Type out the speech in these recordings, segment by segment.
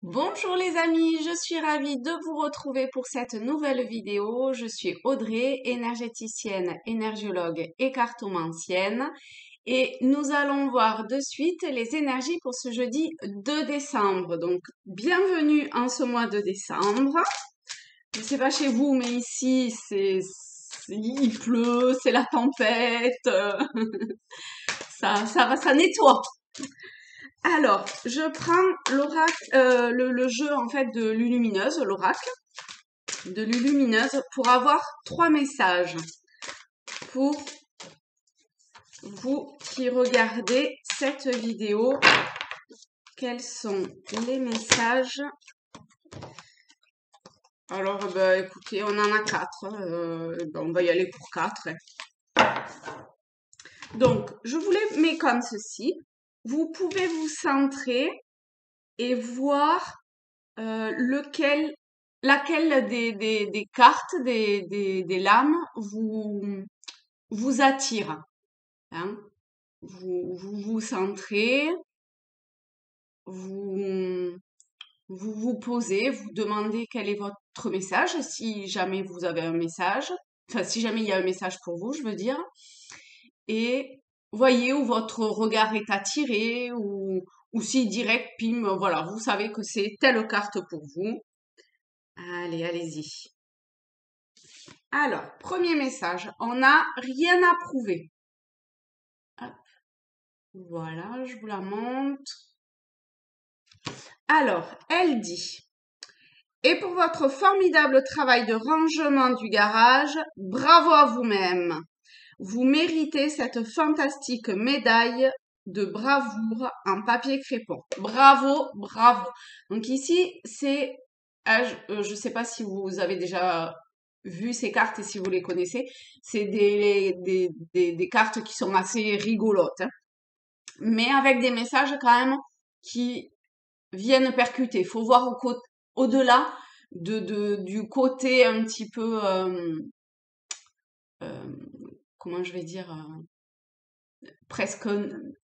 Bonjour les amis, je suis ravie de vous retrouver pour cette nouvelle vidéo. Je suis Audrey, énergéticienne, énergiologue et cartomancienne. Et nous allons voir de suite les énergies pour ce jeudi 2 décembre. Donc, bienvenue en ce mois de décembre. Je ne sais pas chez vous, mais ici, il pleut, c'est la tempête. Ça nettoie. Alors, je prends l'oracle, le jeu en fait de Lulumineuse, l'oracle de Lulumineuse, pour avoir 3 messages pour vous qui regardez cette vidéo. Quels sont les messages? Alors, écoutez, on en a 4. On va y aller pour 4. Donc, je vous les mets comme ceci. Vous pouvez vous centrer et voir laquelle des cartes, des lames vous attire. Hein. Vous centrez, vous vous posez, vous demandez quel est votre message, si jamais vous avez un message, enfin si jamais il y a un message pour vous, je veux dire, et voyez où votre regard est attiré, ou si direct, pim, voilà, vous savez que c'est telle carte pour vous. Allez, allez-y. Alors, premier message, on n'a rien à prouver. Hop. Voilà, je vous la montre. Alors, elle dit, et pour votre formidable travail de rangement du garage, bravo à vous-même. Vous méritez cette fantastique médaille de bravoure en papier crépon. Bravo, bravo. Donc ici, c'est, je sais pas si vous avez déjà vu ces cartes et si vous les connaissez, c'est des cartes qui sont assez rigolotes, hein, mais avec des messages quand même qui viennent percuter. Il faut voir au-delà du côté un petit peu, euh, comment je vais dire, presque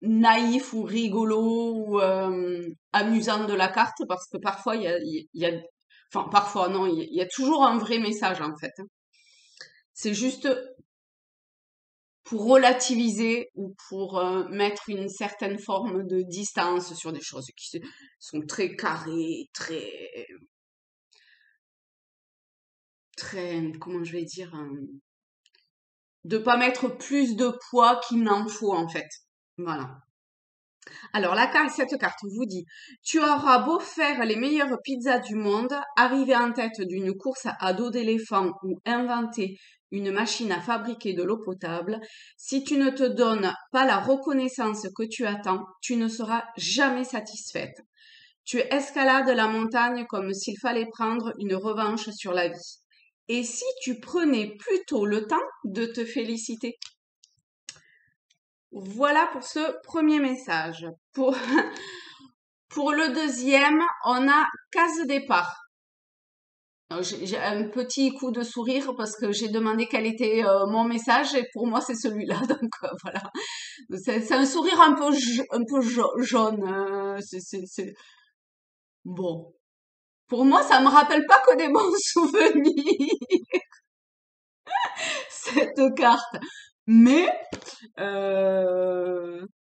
naïf ou rigolo ou amusant de la carte, parce que parfois enfin parfois non, il y a toujours un vrai message en fait, hein. C'est juste pour relativiser ou pour mettre une certaine forme de distance sur des choses qui sont très carrées, très, comment je vais dire, de pas mettre plus de poids qu'il n'en faut en fait. Voilà. Alors, cette carte vous dit, tu auras beau faire les meilleures pizzas du monde, arriver en tête d'une course à dos d'éléphant ou inventer une machine à fabriquer de l'eau potable, si tu ne te donnes pas la reconnaissance que tu attends, tu ne seras jamais satisfaite. Tu escalades la montagne comme s'il fallait prendre une revanche sur la vie. Et si tu prenais plutôt le temps de te féliciter? Voilà pour ce premier message. Pour le deuxième, on a case départ. J'ai un petit coup de sourire parce que j'ai demandé quel était mon message et pour moi c'est celui-là. Donc voilà, c'est un sourire un peu jaune. Bon. Pour moi, ça me rappelle pas que des bons souvenirs cette carte. Mais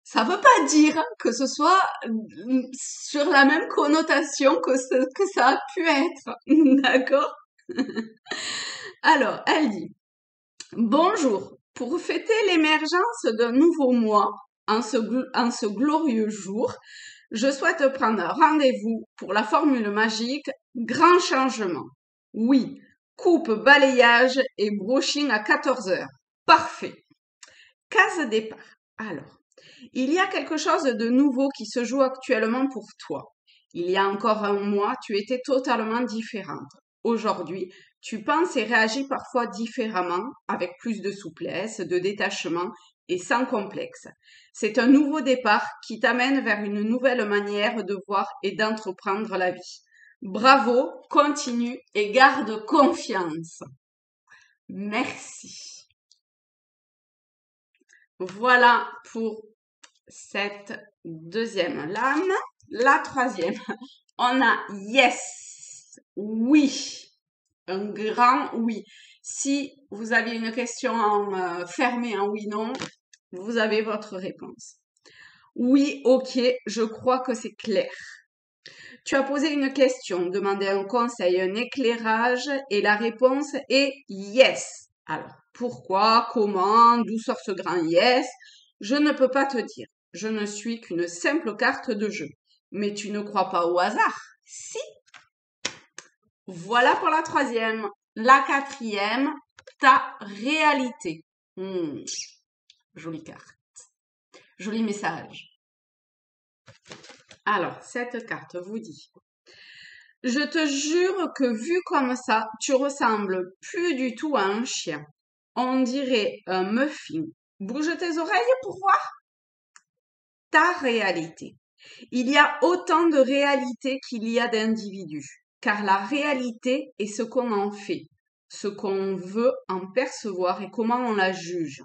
ça veut pas dire que ce soit sur la même connotation que ça a pu être. D'accord? Alors, elle dit, bonjour, pour fêter l'émergence d'un nouveau mois, en ce glorieux jour, je souhaite prendre rendez-vous pour la formule magique grand changement. Oui, coupe, balayage et brushing à 14 heures. Parfait. Case départ. Alors, il y a quelque chose de nouveau qui se joue actuellement pour toi. Il y a encore un mois, tu étais totalement différente. Aujourd'hui, tu penses et réagis parfois différemment, avec plus de souplesse, de détachement et sans complexe. C'est un nouveau départ qui t'amène vers une nouvelle manière de voir et d'entreprendre la vie. Bravo, continue et garde confiance. Merci. Voilà pour cette deuxième lame. La troisième, On a yes, oui, un grand oui. Si vous aviez une question en fermée en oui/non, vous avez votre réponse. Oui, ok, je crois que c'est clair. Tu as posé une question, demandé un conseil, un éclairage et la réponse est yes. Alors, pourquoi, comment, d'où sort ce grand yes? Je ne peux pas te dire. Je ne suis qu'une simple carte de jeu. Mais tu ne crois pas au hasard? Si. Voilà pour la troisième. La quatrième, ta réalité. Jolie carte. Joli message. Alors, cette carte vous dit: je te jure que vu comme ça, tu ressembles plus du tout à un chien. On dirait un muffin. Bouge tes oreilles pour voir ta réalité. Il y a autant de réalité qu'il y a d'individus, car la réalité est ce qu'on en fait, ce qu'on veut en percevoir et comment on la juge.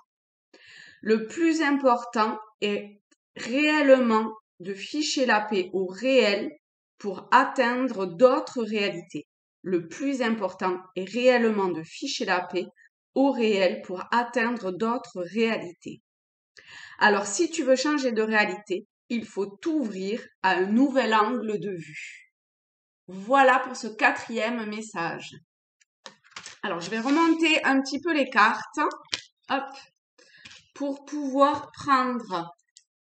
Le plus important est réellement de ficher la paix au réel pour atteindre d'autres réalités. Le plus important est réellement de ficher la paix au réel pour atteindre d'autres réalités. Alors, si tu veux changer de réalité, il faut t'ouvrir à un nouvel angle de vue. Voilà pour ce quatrième message. Alors, je vais remonter un petit peu les cartes, hop, pour pouvoir prendre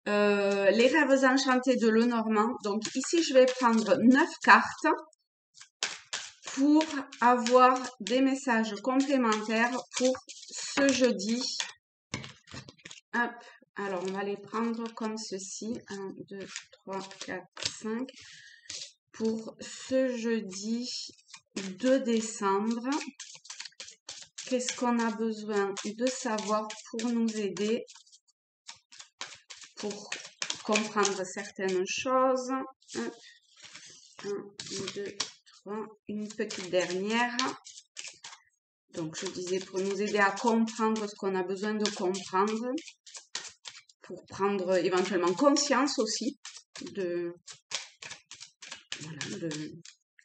les rêves enchantés de Lenormand. Donc ici, je vais prendre 9 cartes pour avoir des messages complémentaires pour ce jeudi. Hop. Alors, on va les prendre comme ceci. 1, 2, 3, 4, 5. Pour ce jeudi 2 décembre, qu'est-ce qu'on a besoin de savoir pour nous aider, pour comprendre certaines choses? 1, 2, 3, une petite dernière. Donc, je disais pour nous aider à comprendre ce qu'on a besoin de comprendre, pour prendre éventuellement conscience aussi de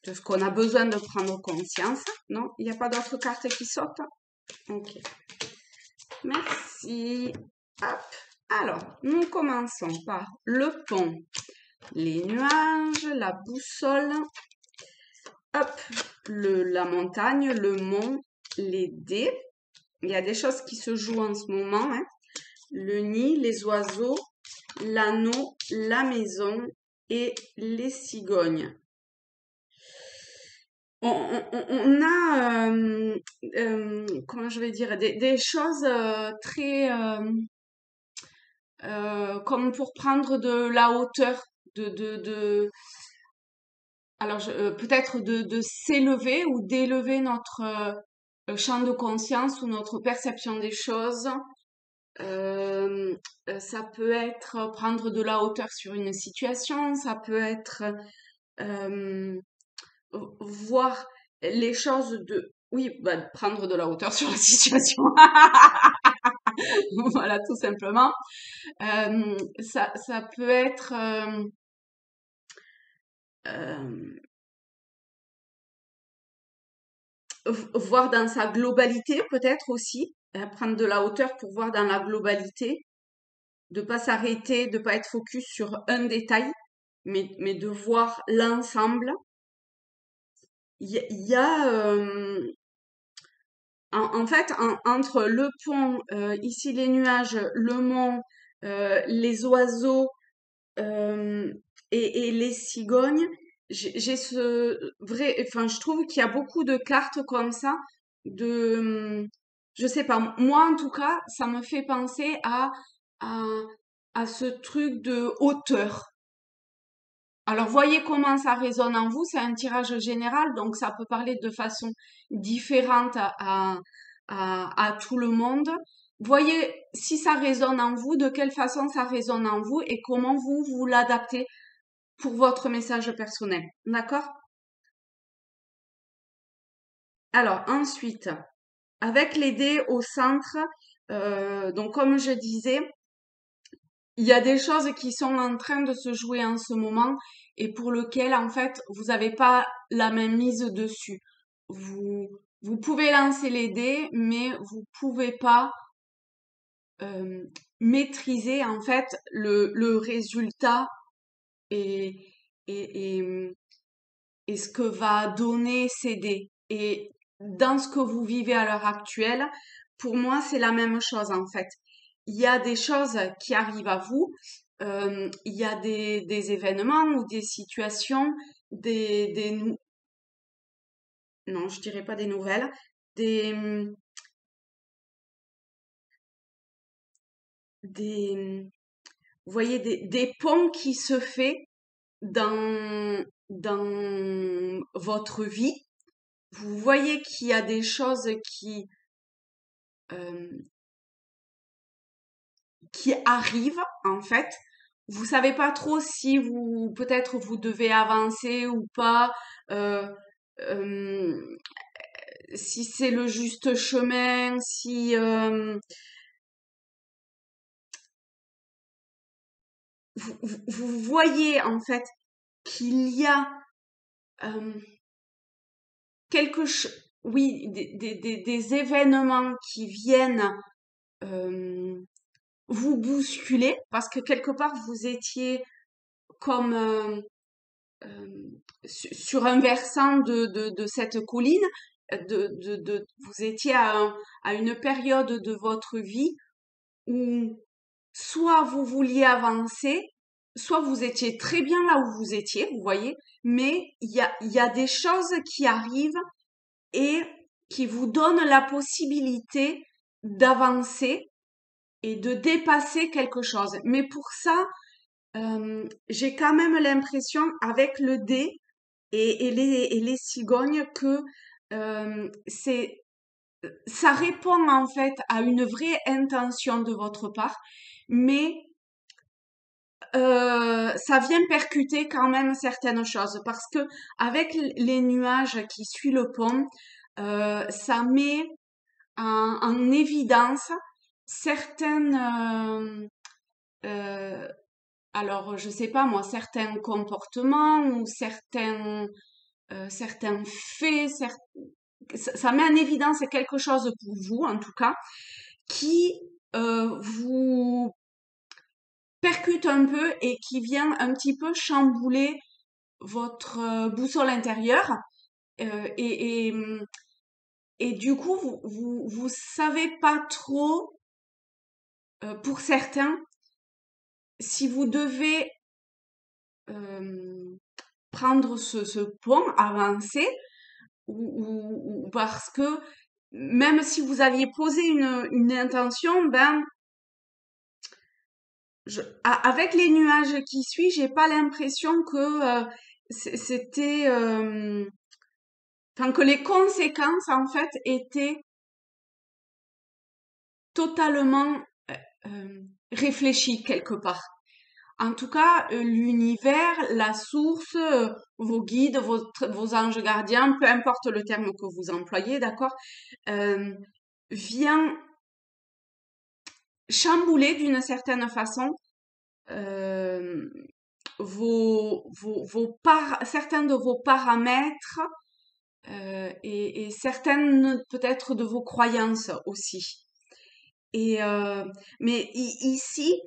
ce qu'on a besoin de prendre conscience. Non, il n'y a pas d'autres cartes qui sautent? Ok. Merci. Hop. Alors, nous commençons par le pont, les nuages, la boussole, hop, la montagne, le mont, les dés. Il y a des choses qui se jouent en ce moment, hein. Le nid, les oiseaux, l'anneau, la maison et les cigognes. On a, comment je vais dire, des choses très, comme pour prendre de la hauteur, alors peut-être de s'élever ou d'élever notre champ de conscience ou notre perception des choses. Ça peut être prendre de la hauteur sur une situation, ça peut être voir les choses oui, prendre de la hauteur sur la situation. Voilà, tout simplement. Ça peut être voir dans sa globalité peut-être aussi, prendre de la hauteur pour voir dans la globalité, de pas s'arrêter, de pas être focus sur un détail, mais de voir l'ensemble. Il y a en fait entre le pont, ici les nuages, le mont, les oiseaux et les cigognes, j'ai ce vrai, enfin je trouve qu'il y a beaucoup de cartes comme ça de, je sais pas, moi en tout cas, ça me fait penser à, à ce truc de hauteur. Alors voyez comment ça résonne en vous, c'est un tirage général, donc ça peut parler de façon différente à tout le monde. Voyez si ça résonne en vous, de quelle façon ça résonne en vous et comment vous l'adaptez pour votre message personnel. D'accord? Alors ensuite, avec les dés au centre, donc comme je disais, il y a des choses qui sont en train de se jouer en ce moment et pour lequel, en fait, vous n'avez pas la même mise dessus. Vous, vous pouvez lancer les dés, mais vous pouvez pas euh, maîtriser, en fait, le résultat et, et, et, et ce que va donner ces dés. Et dans ce que vous vivez à l'heure actuelle, pour moi, c'est la même chose, en fait. Il y a des choses qui arrivent à vous, il y a des événements ou des situations, non, je dirais pas des nouvelles, des, des, vous voyez, des ponts qui se fait dans votre vie. Vous voyez qu'il y a des choses euh, qui arrivent, en fait. Vous savez pas trop si peut-être vous devez avancer ou pas. euh, euh, si c'est le juste chemin, si vous voyez en fait qu'il y a euh, quelque chose, oui, des événements qui viennent euh, vous bousculer parce que quelque part vous étiez comme euh, sur un versant de cette colline, vous étiez à une période de votre vie où soit vous vouliez avancer, soit vous étiez très bien là où vous étiez, vous voyez, mais il y a des choses qui arrivent et qui vous donnent la possibilité d'avancer et de dépasser quelque chose. Mais pour ça, j'ai quand même l'impression, avec le dé et les cigognes, que c'est ça répond en fait à une vraie intention de votre part, mais ça vient percuter quand même certaines choses parce que avec les nuages qui suivent le pont, ça met en évidence certaines, euh, alors je sais pas moi, certains comportements ou certains faits, ça met en évidence quelque chose pour vous en tout cas qui vous percute un peu et qui vient un petit peu chambouler votre boussole intérieure et du coup vous savez pas trop pour certains si vous devez euh, prendre ce pont, avancer ou parce que même si vous aviez posé une intention, ben avec les nuages qui suivent, j'ai pas l'impression que c'était enfin que les conséquences en fait étaient totalement euh, euh, réfléchies quelque part. En tout cas, l'univers, la source, vos guides, vos anges gardiens, peu importe le terme que vous employez, d'accord, euh, vient chambouler d'une certaine façon euh, certains de vos paramètres et certaines peut-être de vos croyances aussi. Et mais ici,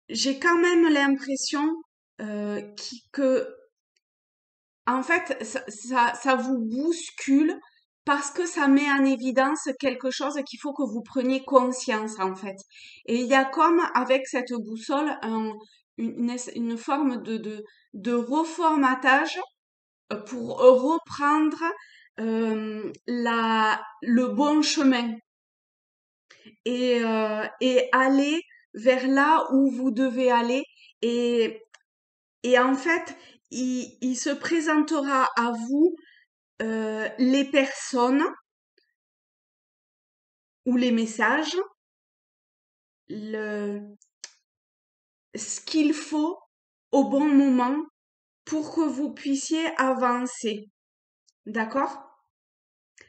j'ai quand même l'impression que en fait ça vous bouscule parce que ça met en évidence quelque chose qu'il faut que vous preniez conscience en fait. Et il y a comme avec cette boussole une forme de reformatage pour reprendre le bon chemin et aller vers là où vous devez aller. Et, et en fait, il se présentera à vous les personnes ou les messages, le, ce qu'il faut au bon moment pour que vous puissiez avancer. D'accord?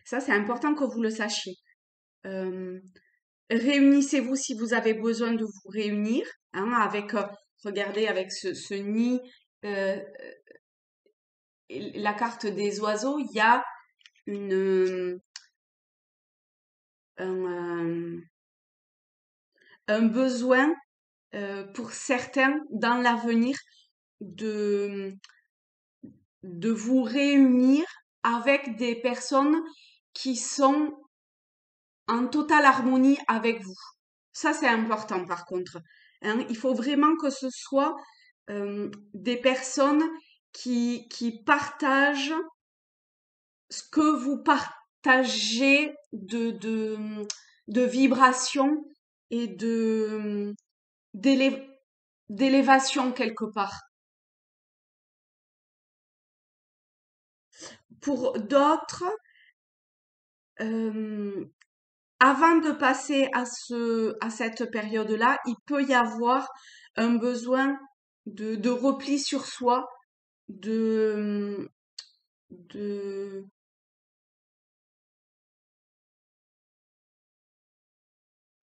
Ça, c'est important que vous le sachiez. Euh, Réunissez-vous si vous avez besoin de vous réunir, hein, avec, regardez, avec ce nid, euh, la carte des oiseaux, il y a une, un, un besoin pour certains dans l'avenir de, de vous réunir avec des personnes qui sont en totale harmonie avec vous. Ça, c'est important par contre, hein. Il faut vraiment que ce soit des personnes qui partagent ce que vous partagez de vibrations et d'élé- d'élévation quelque part. Pour d'autres, euh, avant de passer à cette période-là, il peut y avoir un besoin de repli sur soi, de, de,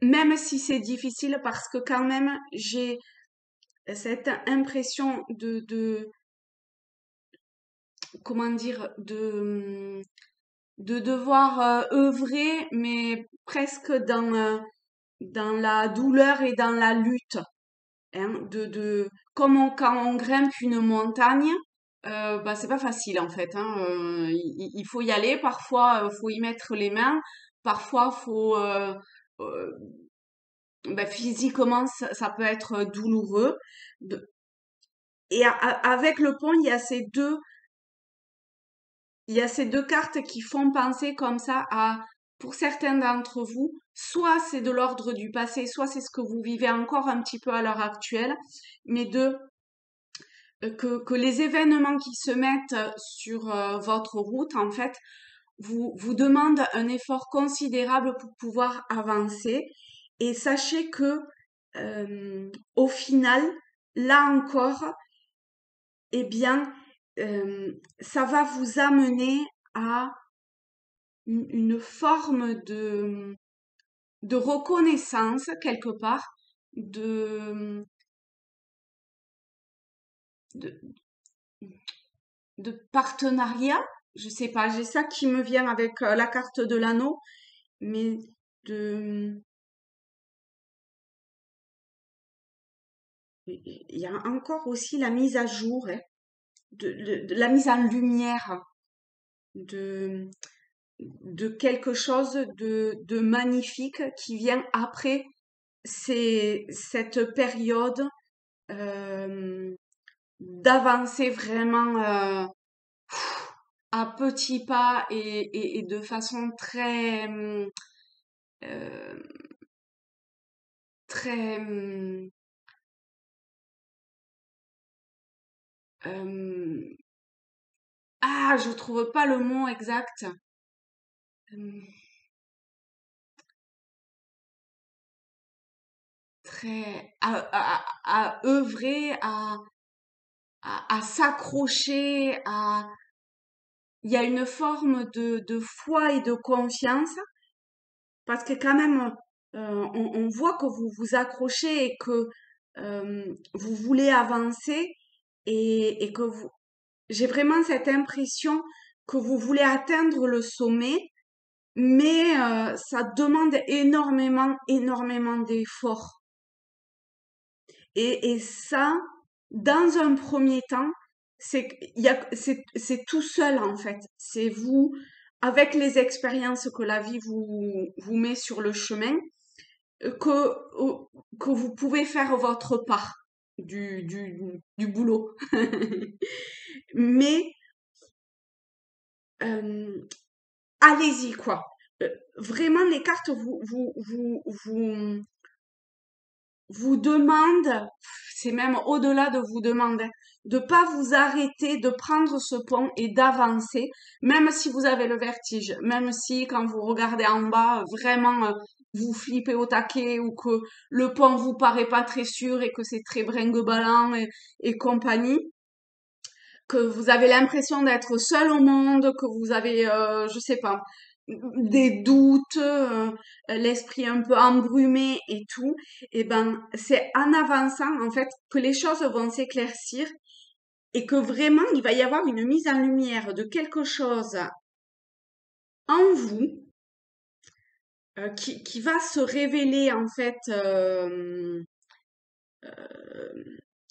même si c'est difficile parce que quand même j'ai cette impression comment dire, de devoir œuvrer, mais presque dans la douleur et dans la lutte, hein, comme quand on grimpe une montagne, bah c'est pas facile en fait, hein, il faut y aller, parfois faut y mettre les mains, parfois faut euh, bah, physiquement ça peut être douloureux. De- et avec le pont, il y a ces deux cartes qui font penser comme ça à, pour certains d'entre vous, soit c'est de l'ordre du passé, soit c'est ce que vous vivez encore un petit peu à l'heure actuelle, mais que les événements qui se mettent sur votre route, en fait, vous demandent un effort considérable pour pouvoir avancer. Et sachez que, au final, là encore, eh bien, ça va vous amener à une forme de reconnaissance quelque part, de, de, de partenariat. Je sais pas, j'ai ça qui me vient avec la carte de l'anneau, mais de, il y a encore aussi la mise à jour, hein, de la mise en lumière de, de quelque chose de magnifique qui vient après cette période euh, d'avancer vraiment à petits pas et de façon très euh, très euh, je trouve pas le mot exact. Euh, très à œuvrer à s'accrocher à il y a une forme de foi et de confiance parce que quand même on voit que vous vous accrochez et que vous voulez avancer et que vous j'ai vraiment cette impression que vous voulez atteindre le sommet, mais ça demande énormément, énormément d'efforts. Et ça, dans un premier temps, c'est tout seul en fait. C'est vous, avec les expériences que la vie vous met sur le chemin, que, euh, que vous pouvez faire votre part du boulot. Mais euh, allez-y quoi. Vraiment, les cartes vous demandent, c'est même au-delà de vous demander, de pas vous arrêter, de prendre ce pont et d'avancer, même si vous avez le vertige, même si quand vous regardez en bas, vraiment vous flippez au taquet ou que le pont vous paraît pas très sûr et que c'est très brinque-ballant et compagnie, que vous avez l'impression d'être seul au monde, que vous avez, je sais pas, des doutes, l'esprit un peu embrumé et tout, et ben c'est en avançant en fait que les choses vont s'éclaircir et que vraiment il va y avoir une mise en lumière de quelque chose en vous qui va se révéler en fait,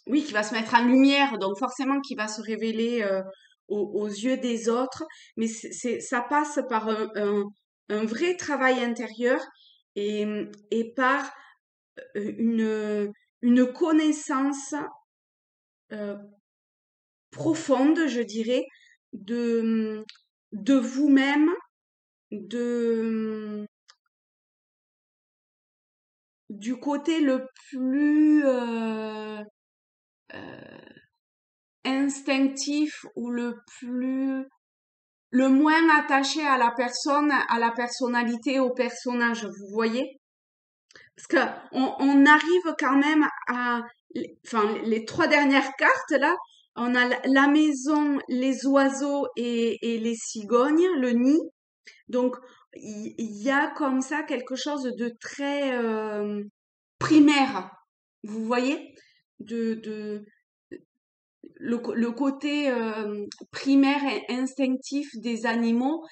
oui, qui va se mettre en lumière, donc forcément qui va se révéler aux yeux des autres, mais ça passe par un vrai travail intérieur et par une connaissance euh, profonde, je dirais, de, de vous-même, de, du côté le plus instinctif ou le moins attaché à la personne, à la personnalité, au personnage, vous voyez? Parce que on arrive quand même à, enfin, les trois dernières cartes là, on a la maison, les oiseaux et les cigognes, le nid. Donc, il y a comme ça quelque chose de très primaire, vous voyez? De le côté primaire et instinctif des animaux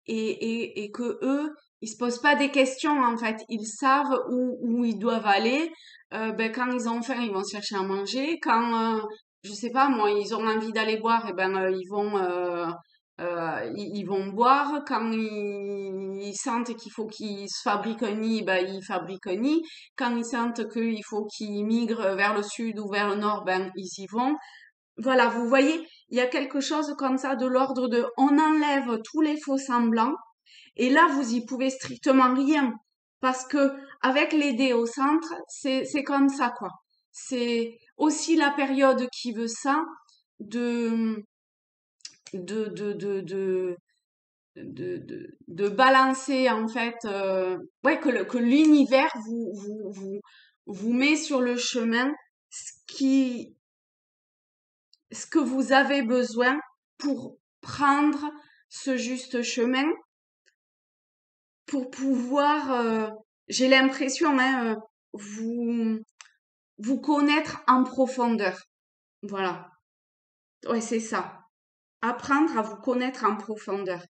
et que eux, ils se posent pas des questions en fait. Ils savent où ils doivent aller. Ben, quand ils ont faim, ils vont chercher à manger. Quand, je sais pas moi, ils ont envie d'aller boire, et ben ils vont boire. Quand ils sentent qu'il faut qu'ils se fabriquent un nid, ben ils fabriquent un nid. Quand ils sentent qu'il faut qu'ils migrent vers le sud ou vers le nord, ben ils y vont. Voilà, vous voyez, il y a quelque chose comme ça de l'ordre de on enlève tous les faux semblants et là vous y pouvez strictement rien parce que avec les dés au centre, c'est comme ça quoi. C'est aussi la période qui veut ça de de de de de de balancer en fait ouais que l'univers vous met sur le chemin ce qui ce que vous avez besoin pour prendre ce juste chemin, pour pouvoir, j'ai l'impression, hein, vous connaître en profondeur. Voilà. Ouais, c'est ça. Apprendre à vous connaître en profondeur.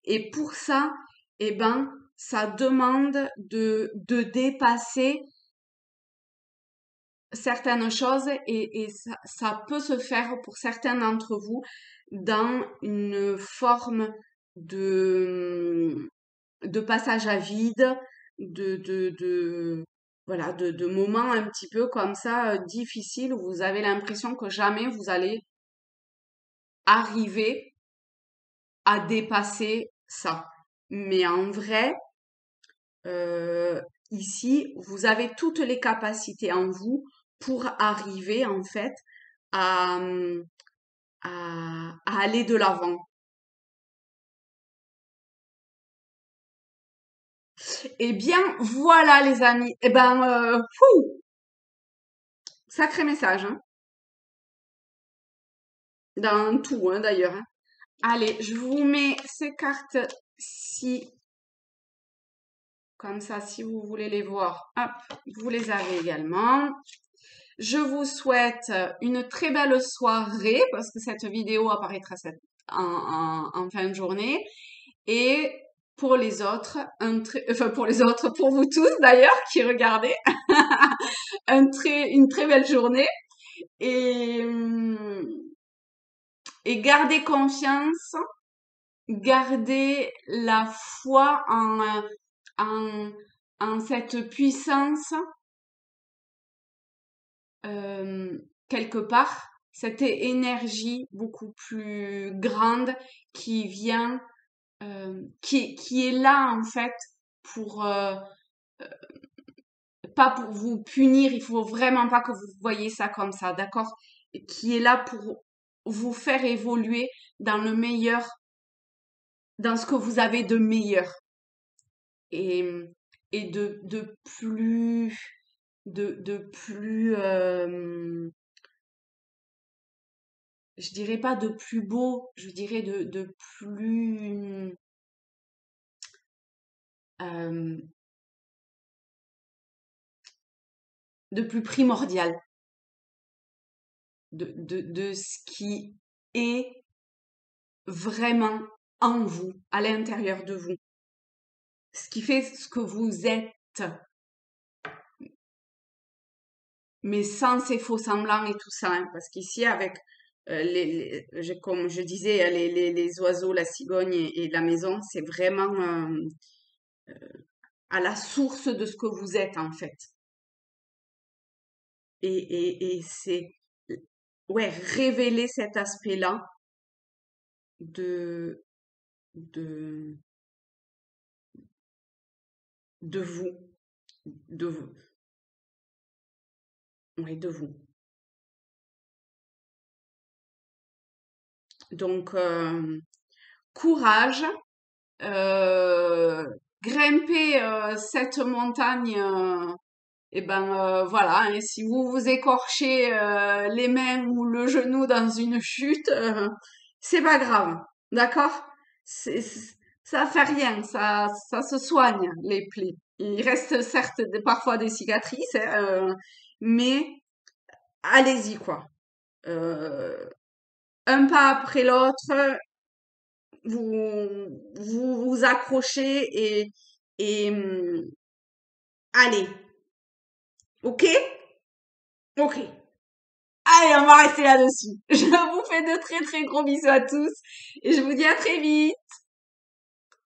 Et pour ça, eh ben, ça demande de dépasser certaines choses et ça peut se faire pour certains d'entre vous dans une forme de, de passage à vide, voilà, de moments un petit peu comme ça difficiles où vous avez l'impression que jamais vous allez arriver à dépasser ça. Mais en vrai, euh, ici, vous avez toutes les capacités en vous pour arriver en fait à, à aller de l'avant. Eh bien, voilà les amis. Eh ben, sacré message, hein, dans tout, hein, d'ailleurs, hein. Allez, je vous mets ces cartes-ci, comme ça, si vous voulez les voir, hop, vous les avez également. Je vous souhaite une très belle soirée, parce que cette vidéo apparaîtra en fin de journée. Et pour les autres, enfin pour les autres, pour vous tous d'ailleurs qui regardez, une très belle journée et, hum, et gardez confiance, gardez la foi en, en cette puissance quelque part, cette énergie beaucoup plus grande qui vient, qui est là en fait pour pas pour vous punir, il faut vraiment pas que vous voyez ça comme ça, d'accord? Qui est là pour vous faire évoluer dans le meilleur, dans ce que vous avez de meilleur et, et de plus, de plus, je dirais pas de plus beau, je dirais de plus, euh, de plus primordial, de ce qui est vraiment en vous, à l'intérieur de vous, ce qui fait ce que vous êtes, mais sans ces faux semblants et tout ça, hein, parce qu'ici, avec comme je disais, les oiseaux, la cigogne et la maison, c'est vraiment à la source de ce que vous êtes, en fait. Et c'est, ouais, révéler cet aspect-là de, de, de vous, de vous, ouais, de vous. Donc, courage, euh, grimper cette montagne, et ben voilà, hein, si vous vous écorchez les mains ou le genou dans une chute, c'est pas grave, d'accord? Ça fait rien, ça se soigne les plaies. Il reste certes parfois des cicatrices, hein, mais allez-y quoi. Euh, un pas après l'autre, vous accrochez et allez, ok? Ok. Allez, on va rester là-dessus. Je vous fais de très très gros bisous à tous et je vous dis à très vite.